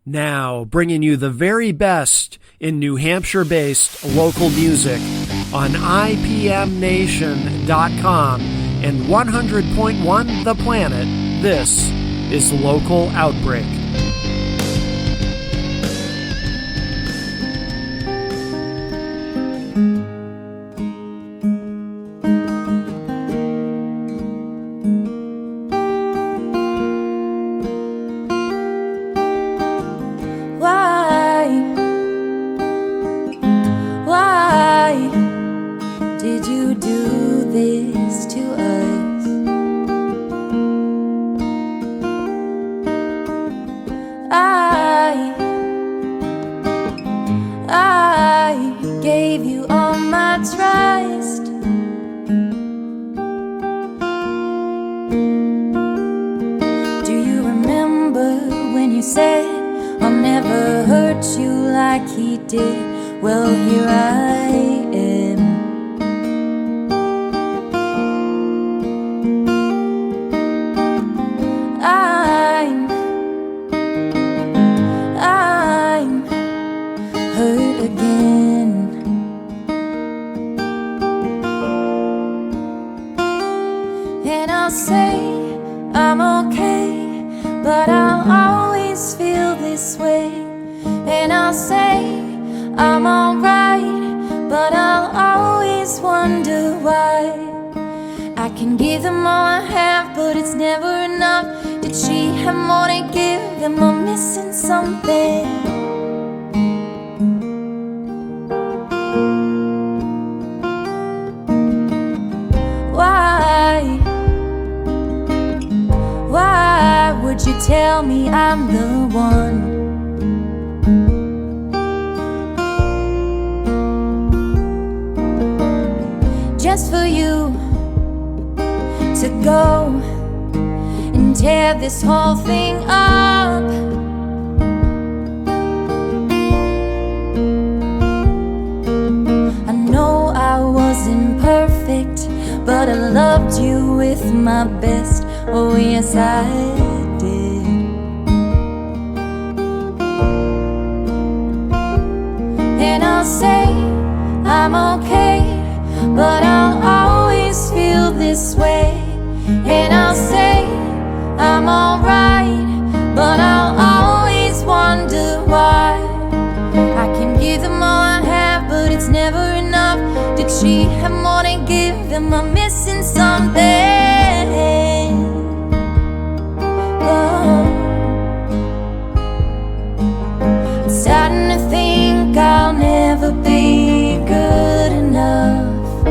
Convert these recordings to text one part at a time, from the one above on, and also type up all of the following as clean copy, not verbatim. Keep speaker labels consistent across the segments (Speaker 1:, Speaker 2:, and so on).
Speaker 1: Now, bringing you the very best in New Hampshire-based local music on IPMNation.com and 100.1 The Planet, this is Local Outbreak.
Speaker 2: Tell me I'm the one. Just for you to go and tear this whole thing up. I know I wasn't perfect, but I loved you with my best. Oh yes, I did. And I'll say I'm okay, but I'll always feel this way. And I'll say I'm alright, but I'll always wonder why. I can give them all I have, but it's never enough. Did she have more to give? Am I missing something? I'm starting to think I'll never be good enough.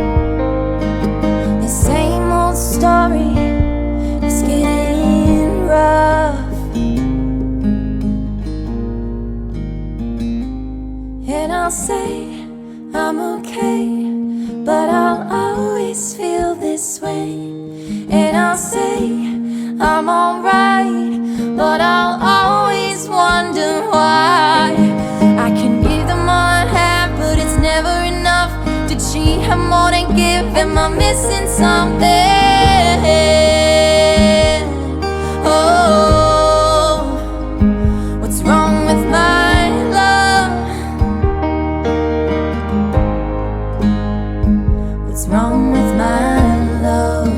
Speaker 2: The same old story is getting rough. And I'll say I'm okay, but I'll always feel this way. And I'll say I'm alright, but I'll always wonder why. I can give them all I have, but it's never enough. Did she have more to give? Am I missing something? Oh, what's wrong with my love? What's wrong with my love?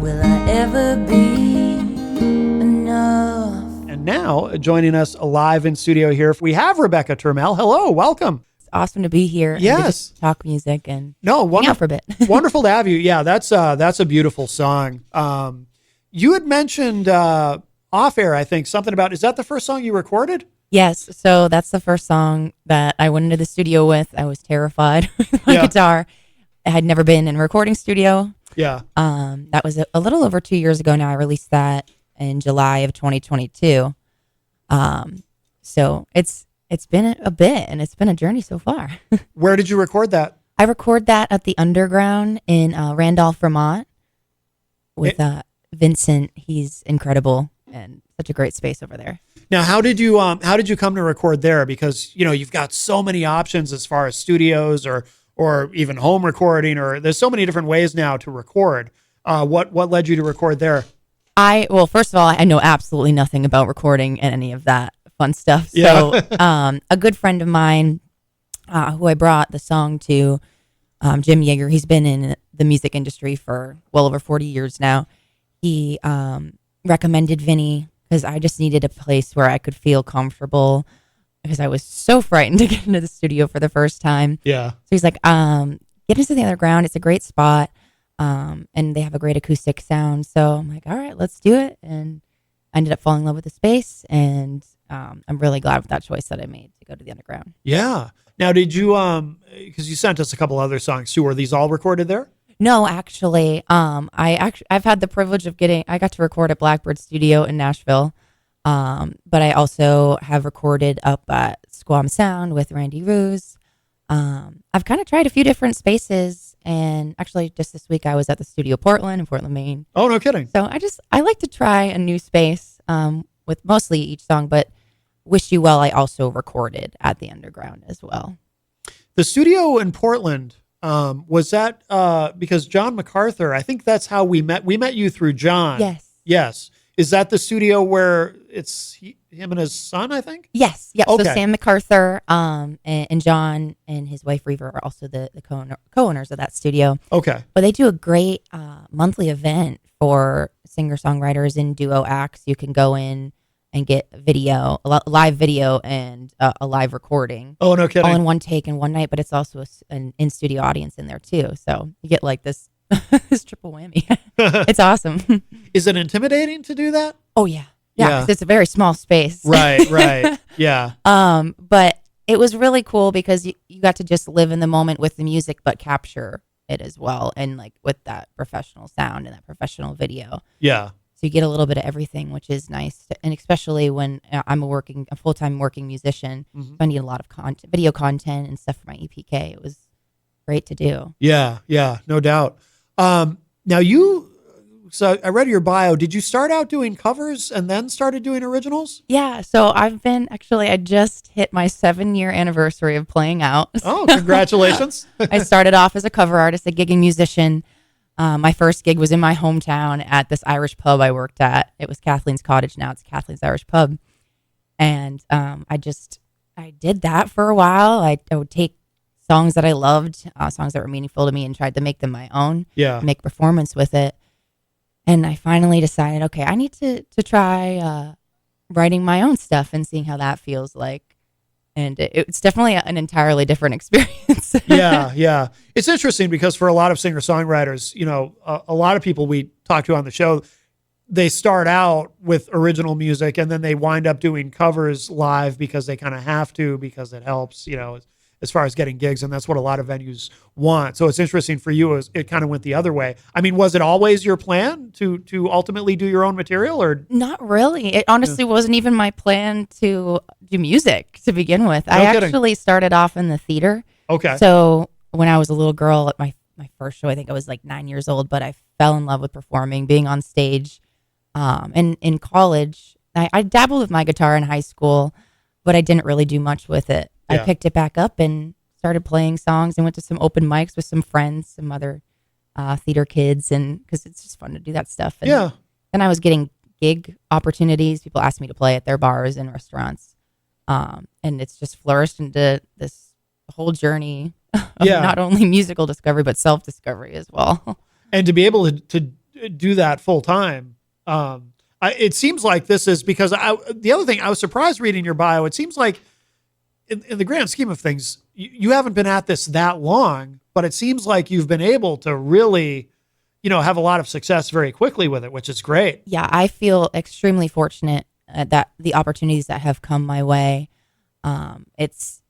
Speaker 2: Will I ever be enough?
Speaker 1: And now, joining us live in studio here, we have Rebecca Turmel. Hello, welcome.
Speaker 3: It's awesome to be here.
Speaker 1: Yes.
Speaker 3: And to just talk music and
Speaker 1: hang
Speaker 3: out for a bit.
Speaker 1: Wonderful to have you. Yeah, that's a beautiful song. You had mentioned off air, I think, something about, is that the first song you recorded?
Speaker 3: Yes. So that's the first song that I went into the studio with. I was terrified with my guitar. I had never been in a recording studio.
Speaker 1: Yeah.
Speaker 3: That was a little over 2 years ago now. I released that in July of 2022. So it's been a bit, and it's been a journey so far.
Speaker 1: Where did you record that?
Speaker 3: I record that at the Underground in Randolph, Vermont with Vincent. He's incredible and such a great space over there.
Speaker 1: Now, how did you come to record there? Because, you know, you've got so many options as far as studios or even home recording, or there's so many different ways now to record. What led you to record there?
Speaker 3: Well, first of all, I know absolutely nothing about recording and any of that fun stuff.
Speaker 1: Yeah.
Speaker 3: So, a good friend of mine, who I brought the song to, Jim Yeager, he's been in the music industry for well over 40 years now. He recommended Vinny because I just needed a place where I could feel comfortable because I was so frightened to get into the studio for the first time.
Speaker 1: Yeah.
Speaker 3: So he's like, get into the underground. It's a great spot. And they have a great acoustic sound. So I'm like, all right, let's do it. And I ended up falling in love with the space. And I'm really glad with that choice that I made to go to the underground.
Speaker 1: Yeah. Now, did you, because you sent us a couple other songs too, were these all recorded there?
Speaker 3: No, actually, I've had the privilege of I got to record at Blackbird Studio in Nashville. But I also have recorded up at Squam Sound with Randy Ruse. I've kind of tried a few different spaces, and actually just this week I was at the Studio Portland in Portland, Maine.
Speaker 1: Oh, no kidding.
Speaker 3: So I like to try a new space, with mostly each song, but Wish You Well I also recorded at the underground as well.
Speaker 1: The studio in Portland, was that because John MacArthur, I think that's how we met. We met you through John.
Speaker 3: Yes.
Speaker 1: Yes. Is that the studio where it's him and his son, I think?
Speaker 3: Yes. Yep.
Speaker 1: Okay.
Speaker 3: So Sam MacArthur, and John and his wife Reaver are also the co-owners of that studio.
Speaker 1: Okay.
Speaker 3: But they do a great monthly event for singer-songwriters and duo acts. You can go in and get live video and a live recording.
Speaker 1: Oh, no kidding.
Speaker 3: All in one take in one night, but it's also an in-studio audience in there too. So you get like this this triple whammy. It's awesome.
Speaker 1: Is it intimidating to do that?
Speaker 3: Oh yeah. Yeah, 'cause it's a very small space.
Speaker 1: Right. Yeah.
Speaker 3: But it was really cool because you got to just live in the moment with the music, but capture it as well. And like with that professional sound and that professional video.
Speaker 1: Yeah.
Speaker 3: So you get a little bit of everything, which is nice. And especially when I'm a full-time working musician, so I need a lot of video content and stuff for my EPK. It was great to do.
Speaker 1: Yeah, no doubt. Now so I read your bio. Did you start out doing covers and then started doing originals?
Speaker 3: Yeah. So I just hit my 7-year anniversary of playing out.
Speaker 1: Oh, congratulations.
Speaker 3: I started off as a cover artist, a gigging musician. My first gig was in my hometown at this Irish pub I worked at. It was Kathleen's Cottage. Now it's Kathleen's Irish Pub. And I did that for a while. I would take songs that I loved, songs that were meaningful to me, and tried to make them my own.
Speaker 1: Yeah.
Speaker 3: Make performance with it. And I finally decided, okay, I need to try writing my own stuff and seeing how that feels like. And it's definitely an entirely different experience.
Speaker 1: Yeah. It's interesting because for a lot of singer-songwriters, a lot of people we talk to on the show, they start out with original music and then they wind up doing covers live because they kind of have to, because it helps, as far as getting gigs. And that's what a lot of venues want. So it's interesting for you as it kind of went the other way. I mean, was it always your plan to ultimately do your own material, or?
Speaker 3: Not really. It honestly wasn't even my plan to do music to begin with.
Speaker 1: No
Speaker 3: I
Speaker 1: kidding.
Speaker 3: actually started off in the theater.
Speaker 1: Okay.
Speaker 3: So when I was a little girl at my first show, I think I was like 9 years old, but I fell in love with performing, being on stage. And in college, I dabbled with my guitar in high school, but I didn't really do much with it.
Speaker 1: Yeah.
Speaker 3: I picked it back up and started playing songs and went to some open mics with some friends, some other theater kids, and because it's just fun to do that stuff. And
Speaker 1: Yeah.
Speaker 3: then I was getting gig opportunities. People asked me to play at their bars and restaurants. And it's just flourished into this whole journey of not only musical discovery, but self-discovery as well.
Speaker 1: And to be able to do that full time, it seems like this is because the other thing, I was surprised reading your bio. It seems like in the grand scheme of things, you haven't been at this that long, but it seems like you've been able to really, have a lot of success very quickly with it, which is great.
Speaker 3: Yeah, I feel extremely fortunate that the opportunities that have come my way. It's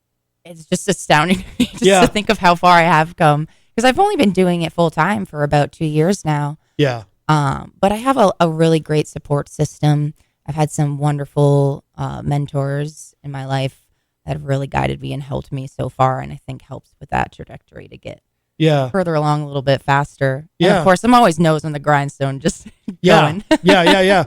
Speaker 3: just astounding to think of how far I have come, because I've only been doing it full time for about 2 years now.
Speaker 1: Yeah.
Speaker 3: But I have a really great support system. I've had some wonderful mentors in my life that have really guided me and helped me so far, and I think helps with that trajectory to get further along a little bit faster.
Speaker 1: Yeah.
Speaker 3: And of course, I'm always nose on the grindstone, just going.
Speaker 1: Yeah.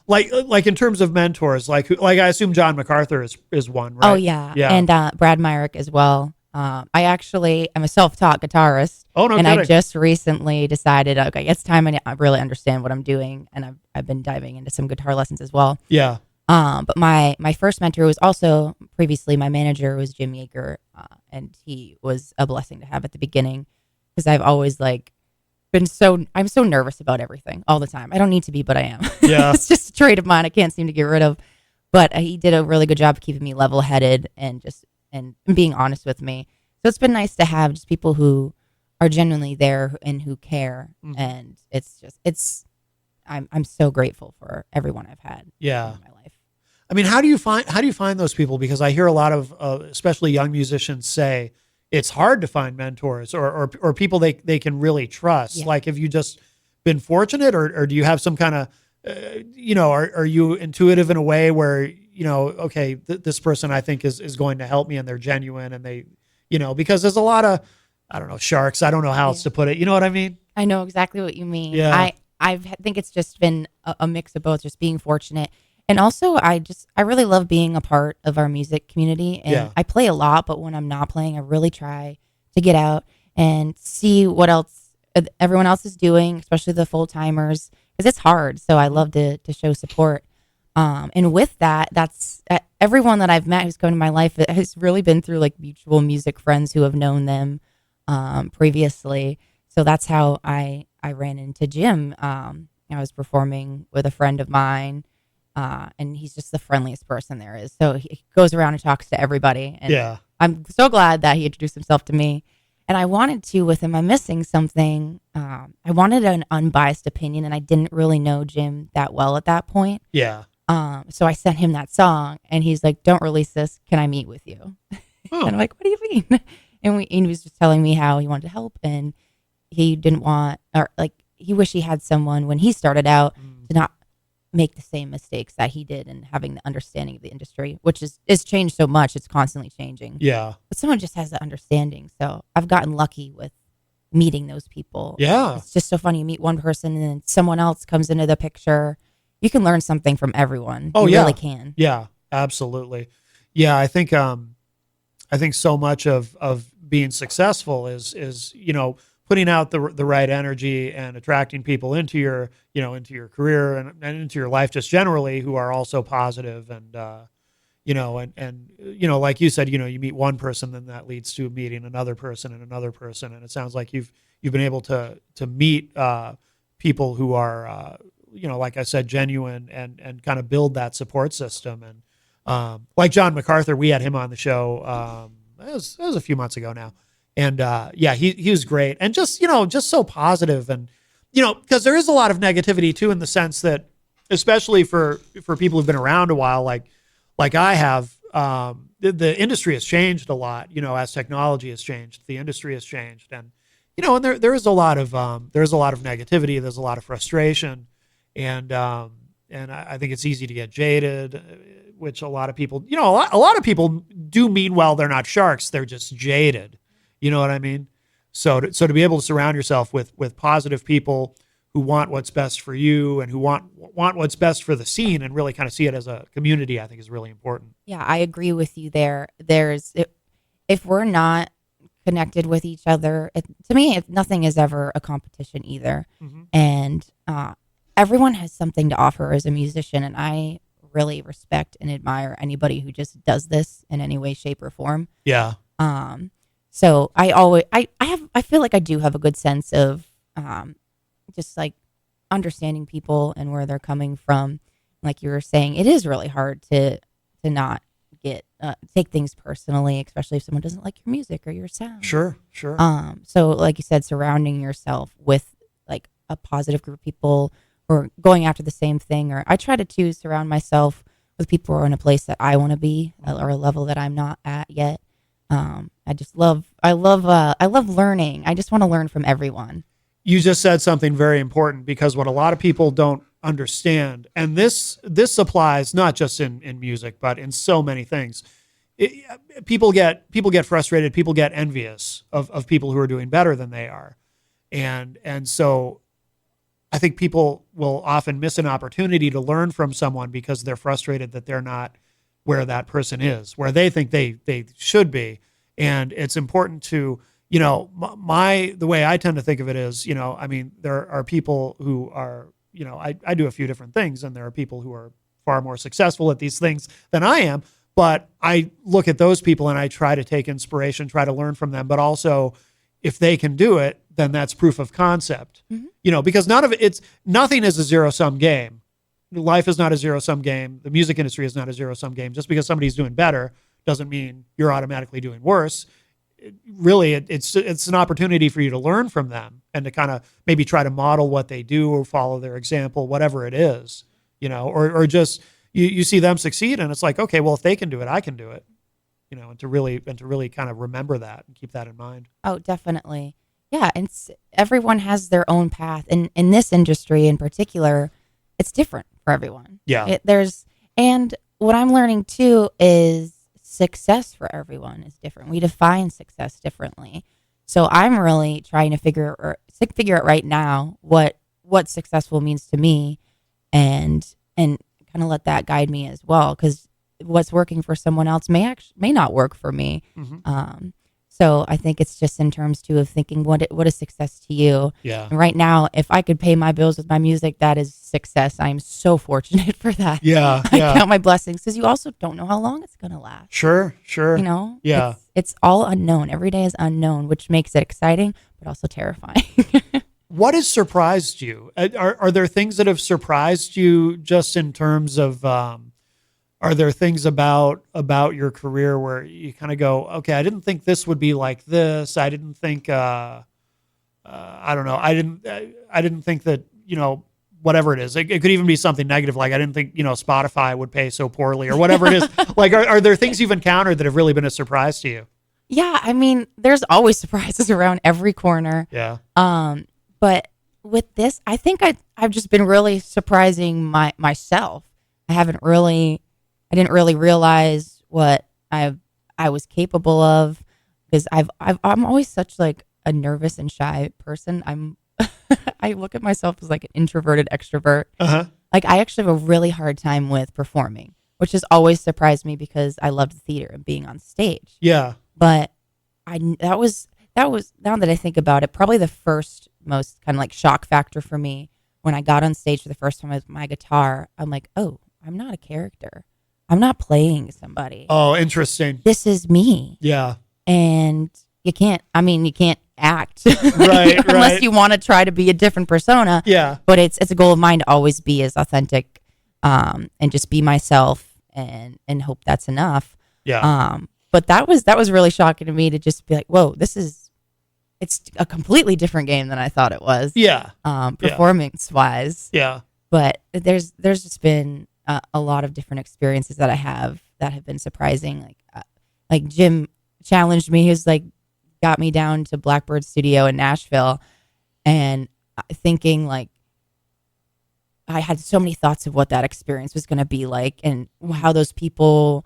Speaker 1: Like in terms of mentors, like I assume John MacArthur is one, right?
Speaker 3: Oh yeah. And Brad Myrick as well. I actually am a self-taught guitarist.
Speaker 1: Oh, no
Speaker 3: and
Speaker 1: kidding.
Speaker 3: I just recently decided, okay, it's time I really understand what I'm doing, and I've been diving into some guitar lessons as well.
Speaker 1: Yeah.
Speaker 3: But my first mentor was also previously my manager was Jim Yeager, and he was a blessing to have at the beginning because I've always I'm so nervous about everything all the time. I don't need to be, but I am.
Speaker 1: Yeah.
Speaker 3: It's just a trait of mine I can't seem to get rid of. But he did a really good job of keeping me level headed and being honest with me. So it's been nice to have just people who are genuinely there and who care.
Speaker 1: Mhm.
Speaker 3: And I'm so grateful for everyone I've had
Speaker 1: Yeah.
Speaker 3: in my life.
Speaker 1: I mean, how do you find those people? Because I hear a lot of, especially young musicians, say it's hard to find mentors or people they can really trust.
Speaker 3: Yeah.
Speaker 1: Like, have you just been fortunate, or do you have some kind of, are you intuitive in a way where okay, this person I think is going to help me and they're genuine and they, because there's a lot of, I don't know, sharks. I don't know how else to put it. You know what I mean?
Speaker 3: I know exactly what you mean.
Speaker 1: Yeah.
Speaker 3: I think it's just been a mix of both, just being fortunate. And also, I really love being a part of our music community. And
Speaker 1: Yeah.
Speaker 3: I play a lot, but when I'm not playing, I really try to get out and see what else everyone else is doing, especially the full timers, because it's hard. So I love to show support. And with that, that's everyone that I've met who's come to my life has really been through like mutual music friends who have known them previously. So that's how I ran into Jim. I was performing with a friend of mine. And he's just the friendliest person there is. So he goes around and talks to everybody. And
Speaker 1: Yeah.
Speaker 3: I'm so glad that he introduced himself to me. And I wanted to with him. I'm missing something. I wanted an unbiased opinion, and I didn't really know Jim that well at that point.
Speaker 1: Yeah.
Speaker 3: So I sent him that song, and he's like, "Don't release this. Can I meet with you?"
Speaker 1: Oh.
Speaker 3: And I'm like, "What do you mean?" And he was just telling me how he wanted to help, and he didn't want, or like he wished he had someone when he started out to not make the same mistakes that he did, and having the understanding of the industry, which is changed so much. It's constantly changing.
Speaker 1: Yeah.
Speaker 3: But someone just has the understanding. So I've gotten lucky with meeting those people.
Speaker 1: Yeah.
Speaker 3: It's just so funny. You meet one person and then someone else comes into the picture. You can learn something from everyone.
Speaker 1: Oh,
Speaker 3: you
Speaker 1: yeah.
Speaker 3: really can.
Speaker 1: Yeah, absolutely. Yeah. I think so much of being successful is, putting out the right energy and attracting people into your, into your career and into your life just generally, who are also positive and, like you said, you meet one person, then that leads to meeting another person and another person. And it sounds like you've been able to meet, people who are, like I said, genuine and kind of build that support system. And, like John MacArthur, we had him on the show, it was a few months ago now. And, he was great. And just so positive and, because there is a lot of negativity too, in the sense that, especially for people who've been around a while, like I have, the industry has changed a lot, as technology has changed, the industry has changed. And, and there is a lot of negativity. There's a lot of frustration. And I think it's easy to get jaded, which a lot of people, a lot of people do mean well. They're not sharks. They're just jaded. You know what I mean? So to be able to surround yourself with positive people who want what's best for you and who want what's best for the scene and really kind of see it as a community, I think is really important.
Speaker 3: Yeah, I agree with you there. If we're not connected with each other, to me, nothing is ever a competition either.
Speaker 1: Mm-hmm.
Speaker 3: And everyone has something to offer as a musician. And I really respect and admire anybody who just does this in any way, shape, or form.
Speaker 1: Yeah.
Speaker 3: So I feel like I do have a good sense of just like understanding people and where they're coming from. Like you were saying, it is really hard to not get take things personally, especially if someone doesn't like your music or your sound.
Speaker 1: Sure.
Speaker 3: So like you said, surrounding yourself with like a positive group of people who are going after the same thing, or I try to surround myself with people who are in a place that I want to be or a level that I'm not at yet. I love learning. I just want to learn from everyone.
Speaker 1: You just said something very important, because what a lot of people don't understand, and this applies not just in music, but in so many things. People get frustrated. People get envious of people who are doing better than they are. And so I think people will often miss an opportunity to learn from someone because they're frustrated that they're not where that person is, where they think they should be. And it's important to, the way I tend to think of it is, I mean, there are people who are, I do a few different things, and there are people who are far more successful at these things than I am. But I look at those people and I try to take inspiration, try to learn from them. But also, if they can do it, then that's proof of concept. Because nothing is a zero-sum game. Life is not a zero-sum game. The music industry is not a zero-sum game. Just because somebody's doing better doesn't mean you're automatically doing worse. It's an opportunity for you to learn from them and to kind of maybe try to model what they do or follow their example, whatever it is, or just you see them succeed and it's like, okay, well, if they can do it, I can do it, and to really kind of remember that and keep that in mind.
Speaker 3: Oh, definitely. Yeah. And everyone has their own path. And in this industry in particular, it's different for everyone.
Speaker 1: Yeah.
Speaker 3: And what I'm learning too is success for everyone is different. We define success differently. So I'm really trying to figure out right now what successful means to me, and kind of let that guide me as well. Because what's working for someone else may not work for me. So I think it's just in terms too of thinking what is success to you.
Speaker 1: Yeah.
Speaker 3: And right now, if I could pay my bills with my music, that is success. I am so fortunate for that.
Speaker 1: Yeah.
Speaker 3: I count my blessings, because you also don't know how long it's going to last.
Speaker 1: Sure.
Speaker 3: Yeah. It's all unknown. Every day is unknown, which makes it exciting, but also terrifying.
Speaker 1: What has surprised you? Are there things that have surprised you just in terms of, are there things about your career where you kind of go, okay, I didn't think this would be like this. I didn't think, I don't know. I didn't think that, whatever it is, it could even be something negative. Like I didn't think, Spotify would pay so poorly or whatever it is. Like, are there things you've encountered that have really been a surprise to you?
Speaker 3: Yeah. I mean, there's always surprises around every corner.
Speaker 1: Yeah.
Speaker 3: But with this, I think I've just been really surprising myself. I didn't really realize what I was capable of, because I'm always such like a nervous and shy person. I look at myself as like an introverted extrovert. Like I actually have a really hard time with performing, which has always surprised me because I loved theater and being on stage.
Speaker 1: Yeah.
Speaker 3: But that was now that I think about it, probably the first most kind of like shock factor for me when I got on stage for the first time with my guitar. I'm like, oh, I'm not a character. I'm not playing somebody.
Speaker 1: Oh, interesting.
Speaker 3: This is me.
Speaker 1: Yeah.
Speaker 3: And you can't act.
Speaker 1: Right.
Speaker 3: Unless you want to try to be a different persona.
Speaker 1: Yeah.
Speaker 3: But it's a goal of mine to always be as authentic, and just be myself, and hope that's enough.
Speaker 1: Yeah.
Speaker 3: But that was really shocking to me to just be like, whoa, it's a completely different game than I thought it was.
Speaker 1: Yeah.
Speaker 3: Performance wise.
Speaker 1: Yeah.
Speaker 3: But there's just been a lot of different experiences that I have that have been surprising. Like Jim challenged me. He was like, got me down to Blackbird Studio in Nashville, and thinking like, I had so many thoughts of what that experience was going to be like, and how those people,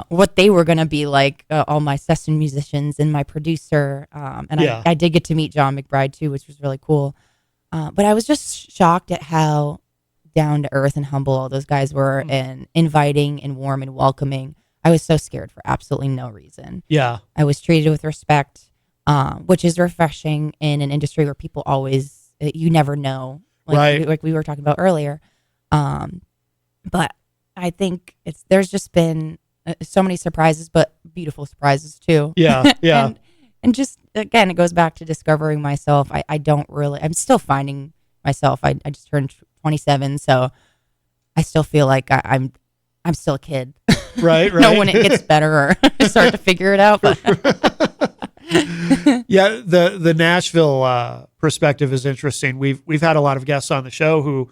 Speaker 3: what they were going to be like, all my session musicians and my producer. And
Speaker 1: Yeah.
Speaker 3: I did get to meet John McBride too, which was really cool. But I was just shocked at how down to earth and humble all those guys were, and inviting and warm and welcoming. I was so scared for absolutely no reason.
Speaker 1: Yeah.
Speaker 3: I was treated with respect, which is refreshing in an industry where people always, you never know, like we were talking about earlier. But I think there's just been so many surprises, but beautiful surprises too.
Speaker 1: Yeah. Yeah.
Speaker 3: and just, again, it goes back to discovering myself. I'm still finding myself. I just turned 27, so I still feel like I'm still a kid.
Speaker 1: Right.
Speaker 3: When it gets better or I start to figure it out. But
Speaker 1: Yeah, the Nashville perspective is interesting. We've had a lot of guests on the show who,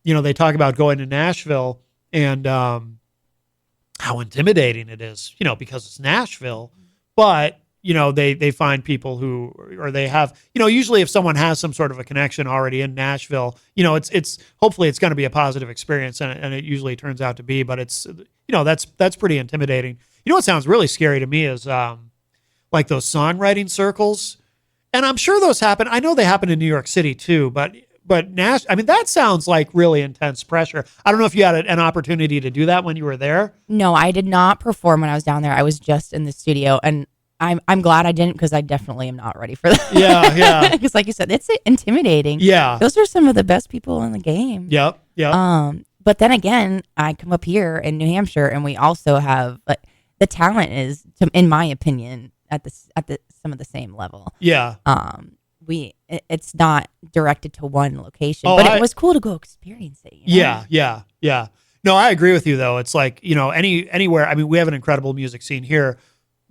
Speaker 1: they talk about going to Nashville and how intimidating it is, because it's Nashville. But they find people who, or they have, usually if someone has some sort of a connection already in Nashville, it's hopefully it's going to be a positive experience, and it usually turns out to be. But it's, that's pretty intimidating. What sounds really scary to me is like those songwriting circles, and I'm sure those happen. I know they happen in New York City too, but that sounds like really intense pressure. I don't know if you had an opportunity to do that when you were there.
Speaker 3: No, I did not perform when I was down there. I was just in the studio, and I'm glad I didn't, because I definitely am not ready for that.
Speaker 1: Yeah.
Speaker 3: Because like you said, it's intimidating.
Speaker 1: Yeah.
Speaker 3: Those are some of the best people in the game.
Speaker 1: Yep.
Speaker 3: But then again, I come up here in New Hampshire, and we also have, like, the talent is, in my opinion, at the some of the same level.
Speaker 1: Yeah.
Speaker 3: It's not directed to one location,
Speaker 1: Oh,
Speaker 3: but it was cool to go experience it. You know?
Speaker 1: Yeah. No, I agree with you though. It's like, anywhere. I mean, we have an incredible music scene here,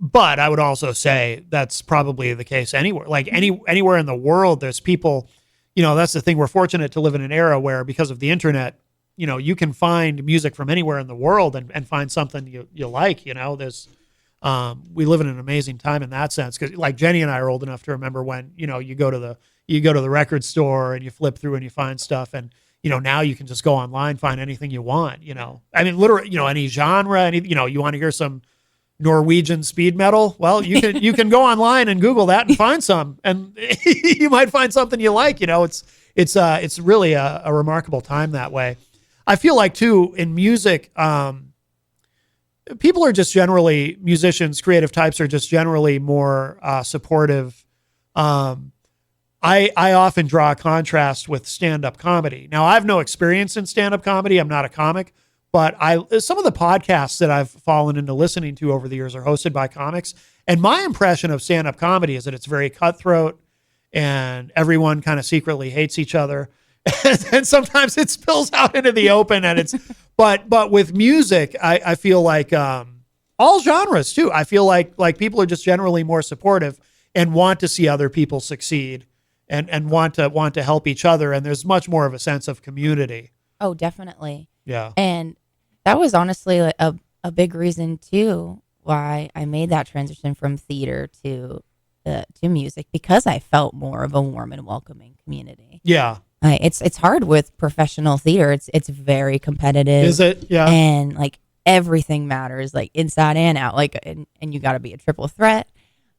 Speaker 1: but I would also say that's probably the case anywhere. Like anywhere in the world, there's people. That's the thing. We're fortunate to live in an era where, because of the internet, you can find music from anywhere in the world and find something you like. There's we live in an amazing time in that sense, because like Jenny and I are old enough to remember when you go to the record store and you flip through and you find stuff, and now you can just go online, find anything you want. I mean, literally, any genre, you want to hear some Norwegian speed metal. Well, you can go online and Google that and find some, and you might find something you like. It's really a remarkable time that way. I feel like too in music, people are just generally, musicians, creative types are just generally more supportive. I often draw a contrast with stand-up comedy. Now, I have no experience in stand-up comedy. I'm not a comic, but some of the podcasts that I've fallen into listening to over the years are hosted by comics. And my impression of stand-up comedy is that it's very cutthroat and everyone kind of secretly hates each other. And sometimes it spills out into the open, and but with music, I feel like all genres too. I feel like people are just generally more supportive and want to see other people succeed and want to help each other. And there's much more of a sense of community.
Speaker 3: Oh, definitely.
Speaker 1: Yeah.
Speaker 3: And that was honestly like a big reason too why I made that transition from theater to music, because I felt more of a warm and welcoming community.
Speaker 1: Yeah.
Speaker 3: It's hard with professional theater. It's very competitive.
Speaker 1: Is it? Yeah.
Speaker 3: And like everything matters, like inside and out. Like and you got to be a triple threat.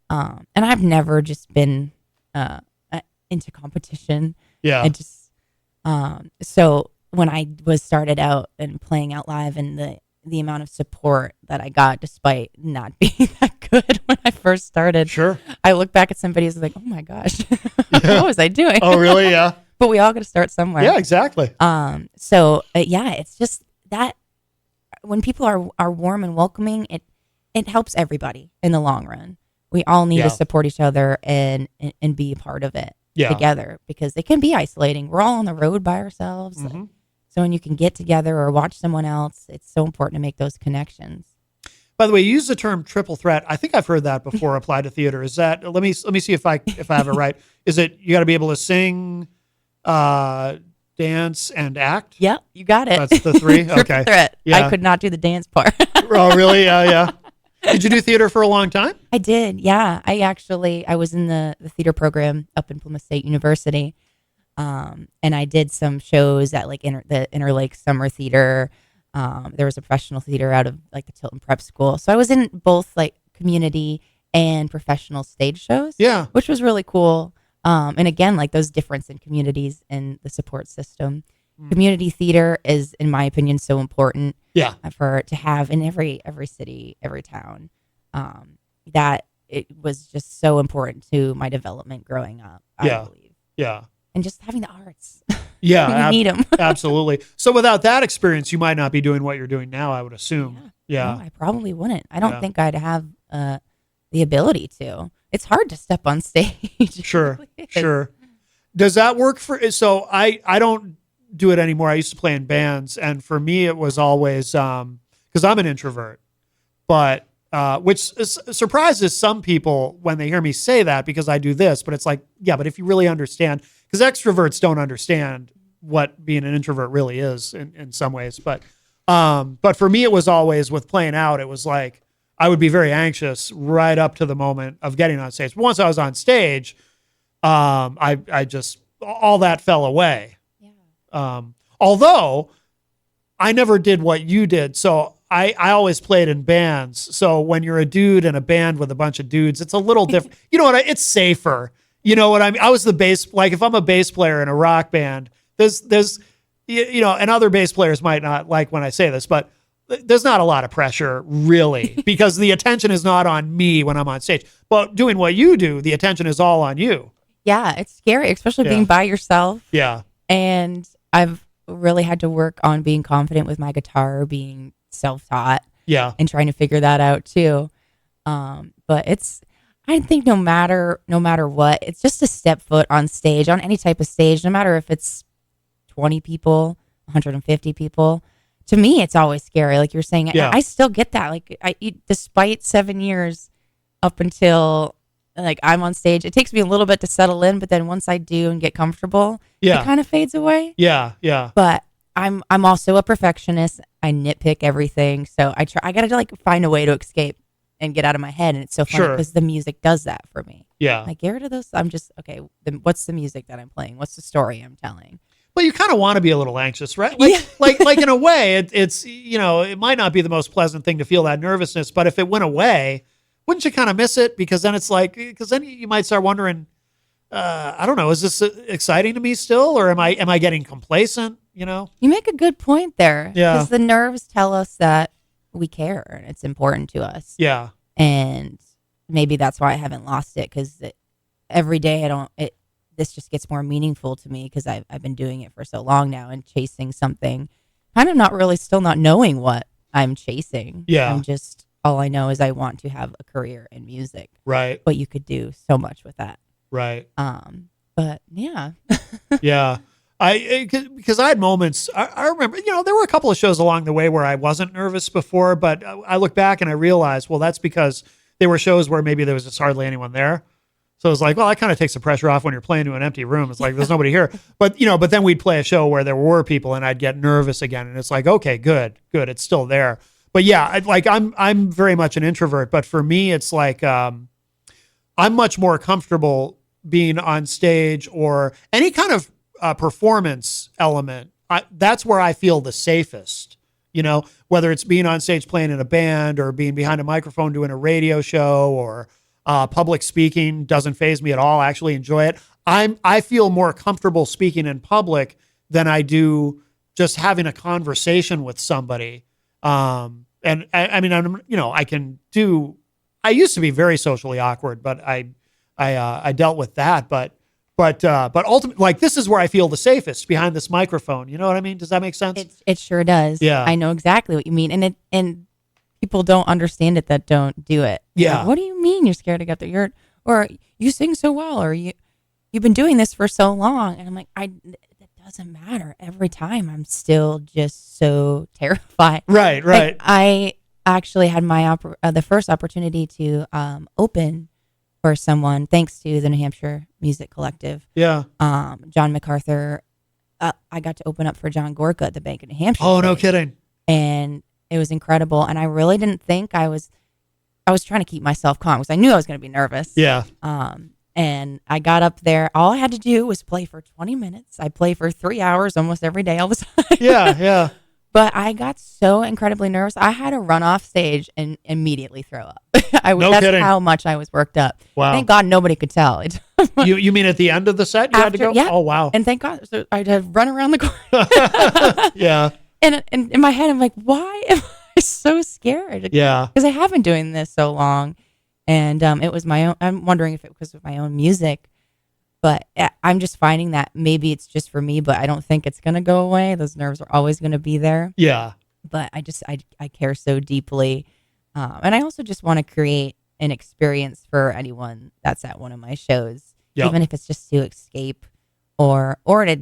Speaker 3: And I've never just been into competition.
Speaker 1: Yeah.
Speaker 3: I just so when I was started out and playing out live, and the amount of support that I got despite not being that good when I first started.
Speaker 1: Sure.
Speaker 3: I look back at somebody who's like, oh my gosh, what was I doing?
Speaker 1: Oh, really? Yeah.
Speaker 3: But we all got to start somewhere.
Speaker 1: Yeah, exactly.
Speaker 3: It's just that when people are warm and welcoming, it helps everybody in the long run. We all need to support each other and be a part of it together, because it can be isolating. We're all on the road by ourselves.
Speaker 1: Mm-hmm.
Speaker 3: So when you can get together or watch someone else, it's so important to make those connections.
Speaker 1: By the way, you use the term triple threat. I think I've heard that before applied to theater. Is that, let me see if I have it right. Is it, you got to be able to sing, dance, and act?
Speaker 3: Yeah, you got it.
Speaker 1: That's the three?
Speaker 3: Triple
Speaker 1: Okay.
Speaker 3: threat.
Speaker 1: Yeah.
Speaker 3: I could not do the dance part.
Speaker 1: Oh, really? Yeah. Did you do theater for a long time?
Speaker 3: I did, yeah. I was in the theater program up in Plymouth State University, and I did some shows at like the Interlake Summer Theater. There was a professional theater out of like the Tilton Prep School, so I was in both like community and professional stage shows.
Speaker 1: Yeah,
Speaker 3: which was really cool. And again, like those difference in communities and the support system. Community theater is, in my opinion, so important.
Speaker 1: Yeah,
Speaker 3: for to have in every city, every town. That it was just so important to my development growing up. I believe.
Speaker 1: Yeah,
Speaker 3: and just having the arts.
Speaker 1: Yeah,
Speaker 3: you need them.
Speaker 1: Absolutely. So without that experience, you might not be doing what you're doing now, I would assume. Yeah.
Speaker 3: No, I probably wouldn't. I don't think I'd have the ability to. It's hard to step on stage.
Speaker 1: Sure. Sure. Does that work for, so I don't do it anymore. I used to play in bands, and for me it was always, because I'm an introvert, but which surprises some people when they hear me say that, because I do this, but it's like, yeah, but if you really understand, because extroverts don't understand what being an introvert really is in some ways. But for me, it was always with playing out. It was like, I would be very anxious right up to the moment of getting on stage. But once I was on stage, I just, all that fell away. Yeah. Although I never did what you did. So I always played in bands. So when you're a dude in a band with a bunch of dudes, it's a little different. You know what? It's safer. You know what I mean? I was the bass, like if I'm a bass player in a rock band, there's, and other bass players might not like when I say this, but there's not a lot of pressure really because the attention is not on me when I'm on stage. But doing what you do, the attention is all on you.
Speaker 3: Yeah, it's scary, especially
Speaker 1: Yeah.
Speaker 3: being by yourself.
Speaker 1: Yeah.
Speaker 3: And I've really had to work on being confident with my guitar, being self-taught,
Speaker 1: Yeah.
Speaker 3: and trying to figure that out too. But I think no matter what, it's just to step foot on stage, on any type of stage, no matter if it's 20 people, 150 people. To me, it's always scary. Like you're saying,
Speaker 1: Yeah.
Speaker 3: I still get that. Like despite 7 years up until like I'm on stage, it takes me a little bit to settle in, but then once I do and get comfortable,
Speaker 1: Yeah.
Speaker 3: it kind of fades away.
Speaker 1: Yeah. Yeah.
Speaker 3: But I'm also a perfectionist. I nitpick everything, so I gotta like find a way to escape and get out of my head. And it's so funny
Speaker 1: Sure.
Speaker 3: because the music does that for me.
Speaker 1: Yeah.
Speaker 3: Like get rid of those. I'm just okay. What's the music that I'm playing? What's the story I'm telling?
Speaker 1: Well, you kind of want to be a little anxious, right? Like,
Speaker 3: Yeah.
Speaker 1: like in a way, it's it might not be the most pleasant thing to feel that nervousness, but if it went away, wouldn't you kind of miss it? Because then because then you might start wondering, I don't know, is this exciting to me still, or am I getting complacent?
Speaker 3: You make a good point there.
Speaker 1: Yeah.
Speaker 3: Because the nerves tell us that we care and it's important to us.
Speaker 1: Yeah.
Speaker 3: And maybe that's why I haven't lost it, because every day this just gets more meaningful to me because I've been doing it for so long now and chasing something, kind of still not knowing what I'm chasing.
Speaker 1: Yeah.
Speaker 3: I'm just, all I know is I want to have a career in music,
Speaker 1: Right.
Speaker 3: but you could do so much with that.
Speaker 1: Right.
Speaker 3: But yeah.
Speaker 1: Yeah. Because I had moments, I remember, there were a couple of shows along the way where I wasn't nervous before, but I look back and I realized, well, that's because they were shows where maybe there was just hardly anyone there. So it's like, well, that kind of takes the pressure off when you're playing to an empty room. It's like, there's nobody here. But, but then we'd play a show where there were people and I'd get nervous again. And it's like, okay, good. It's still there. But yeah, I'm very much an introvert, but for me, it's like, I'm much more comfortable being on stage or any kind of performance element. That's where I feel the safest, whether it's being on stage playing in a band or being behind a microphone doing a radio show or public speaking doesn't faze me at all. I actually enjoy it. I feel more comfortable speaking in public than I do just having a conversation with somebody. And I mean, I used to be very socially awkward, but I dealt with that, but ultimately, like, this is where I feel the safest, behind this microphone. You know what I mean? Does that make sense?
Speaker 3: It sure does.
Speaker 1: Yeah.
Speaker 3: I know exactly what you mean. And people don't understand it that don't do it.
Speaker 1: Yeah.
Speaker 3: Like, what do you mean you're scared to get there? Or you sing so well, or you've been doing this for so long. And I'm like, it doesn't matter. Every time I'm still just so terrified.
Speaker 1: Right.
Speaker 3: Like, I actually had the first opportunity to open for someone, thanks to the New Hampshire Music Collective.
Speaker 1: Yeah.
Speaker 3: John MacArthur. I got to open up for John Gorka at the Bank of New Hampshire.
Speaker 1: Oh, no kidding.
Speaker 3: And it was incredible. And I really didn't think I was trying to keep myself calm because I knew I was going to be nervous.
Speaker 1: Yeah.
Speaker 3: And I got up there. All I had to do was play for 20 minutes. I play for 3 hours almost every day, all the time.
Speaker 1: Yeah. Yeah.
Speaker 3: But I got so incredibly nervous. I had to run off stage and immediately throw up.
Speaker 1: No
Speaker 3: that's
Speaker 1: kidding.
Speaker 3: how much I was worked up.
Speaker 1: Wow.
Speaker 3: Thank God nobody could tell.
Speaker 1: You mean at the end of the set you had to go?
Speaker 3: Yeah.
Speaker 1: Oh, wow.
Speaker 3: And thank God so I had to run around the corner.
Speaker 1: Yeah.
Speaker 3: And in my head, I'm like, why am I so scared?
Speaker 1: Yeah.
Speaker 3: Because I have been doing this so long. And it was my own. I'm wondering if it was my own music. But I'm just finding that maybe it's just for me, but I don't think it's going to go away. Those nerves are always going to be there.
Speaker 1: Yeah.
Speaker 3: But I care so deeply. And I also just want to create an experience for anyone that's at one of my shows,
Speaker 1: Yep.
Speaker 3: even if it's just to escape or to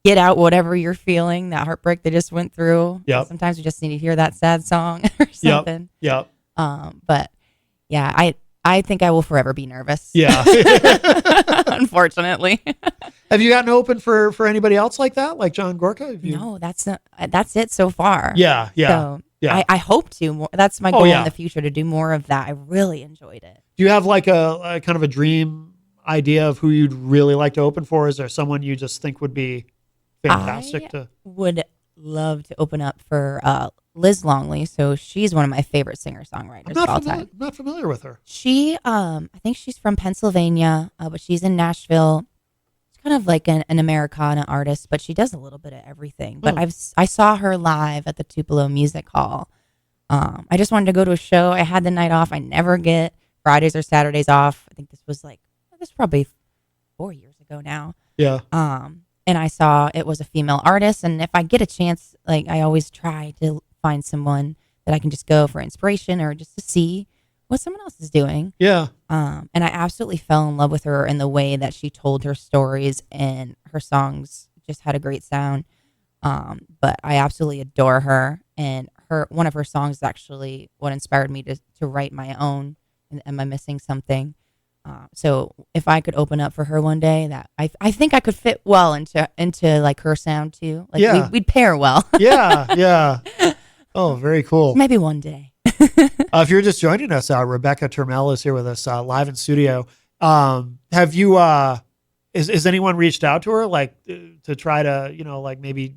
Speaker 3: get out whatever you're feeling, that heartbreak they just went through.
Speaker 1: Yep.
Speaker 3: Sometimes you just need to hear that sad song or something.
Speaker 1: Yep.
Speaker 3: But yeah, I think I will forever be nervous.
Speaker 1: Yeah.
Speaker 3: Unfortunately.
Speaker 1: Have you gotten open for anybody else like that, like John Gorka? Have you...
Speaker 3: No, that's it so far.
Speaker 1: Yeah. Yeah.
Speaker 3: So
Speaker 1: yeah.
Speaker 3: I hope to. That's my goal
Speaker 1: yeah.
Speaker 3: in the future, to do more of that. I really enjoyed it.
Speaker 1: Do you have like a kind of a dream idea of who you'd really like to open for? Is there someone you just think would be fantastic to?
Speaker 3: Would love to open up for Liz Longley. So she's one of my favorite singer-songwriters of all time.
Speaker 1: I'm not familiar with her.
Speaker 3: She, I think she's from Pennsylvania, but she's in Nashville. She's kind of like an Americana artist, but she does a little bit of everything. But I saw her live at the Tupelo Music Hall. I just wanted to go to a show. I had the night off. I never get Fridays or Saturdays off. I think this was probably 4 years ago now.
Speaker 1: Yeah.
Speaker 3: And I saw it was a female artist. And if I get a chance, like I always try to find someone that I can just go for inspiration or just to see what someone else is doing.
Speaker 1: Yeah.
Speaker 3: And I absolutely fell in love with her in the way that she told her stories, and her songs just had a great sound. But I absolutely adore her, and one of her songs is actually what inspired me to write my own. Am I missing something? So if I could open up for her one day, that I think I could fit well into like her sound too. Like
Speaker 1: Yeah.
Speaker 3: we'd pair well.
Speaker 1: Yeah. Yeah. Oh, very cool.
Speaker 3: Maybe one day.
Speaker 1: If you're just joining us, Rebecca Turmel is here with us live in studio. Have you, has anyone reached out to her like to try to, like maybe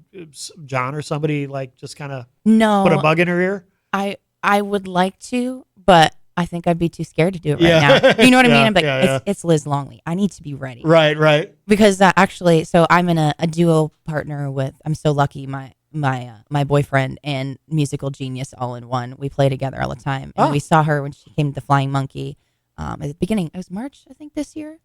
Speaker 1: John or somebody like just kind of
Speaker 3: No,
Speaker 1: put a bug in her ear?
Speaker 3: I would like to, but I think I'd be too scared to do it right
Speaker 1: Yeah.
Speaker 3: now. You know what I mean?
Speaker 1: Yeah,
Speaker 3: I'm like,
Speaker 1: yeah.
Speaker 3: it's Liz Longley. I need to be ready.
Speaker 1: Right.
Speaker 3: Because actually, so I'm in a duo partner with, I'm so lucky, my boyfriend and musical genius all in one. We play together all the time. And we saw her when she came to the Flying Monkey at the beginning. It was March, I think, this year.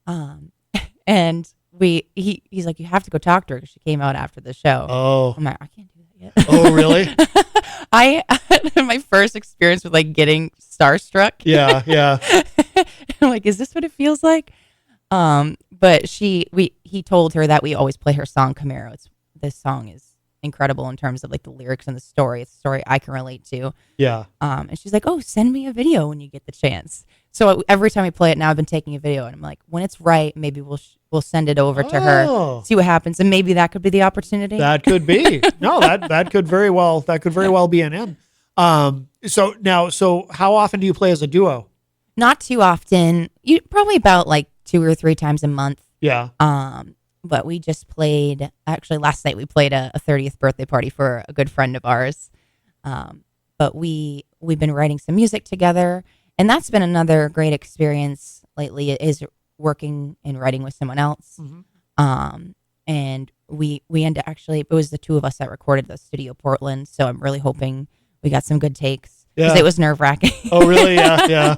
Speaker 3: And he's like, you have to go talk to her because she came out after the show.
Speaker 1: Oh.
Speaker 3: I'm like, I can't do that yet.
Speaker 1: Oh, really?
Speaker 3: I had my first experience with like getting starstruck.
Speaker 1: Yeah.
Speaker 3: I'm like, is this what it feels like? But he told her that we always play her song Camaro. This song is incredible in terms of like the lyrics and the story. It's a story I can relate to.
Speaker 1: Yeah.
Speaker 3: And she's like, oh, send me a video when you get the chance. So every time we play it now, I've been taking a video, and I'm like, when it's right, maybe we'll send it over to her, see what happens, and maybe that could be the opportunity.
Speaker 1: That could be. No, that could very well be an M. So how often do you play as a duo?
Speaker 3: Not too often. You probably about like 2 or 3 times a month.
Speaker 1: Yeah.
Speaker 3: But we just played, actually last night we played a 30th birthday party for a good friend of ours. But we've been writing some music together, and that's been another great experience lately, is working and writing with someone else.
Speaker 1: Mm-hmm.
Speaker 3: And we actually, it was the two of us that recorded the Studio Portland. So I'm really hoping we got some good takes, because it was nerve wracking.
Speaker 1: Oh, really? Yeah.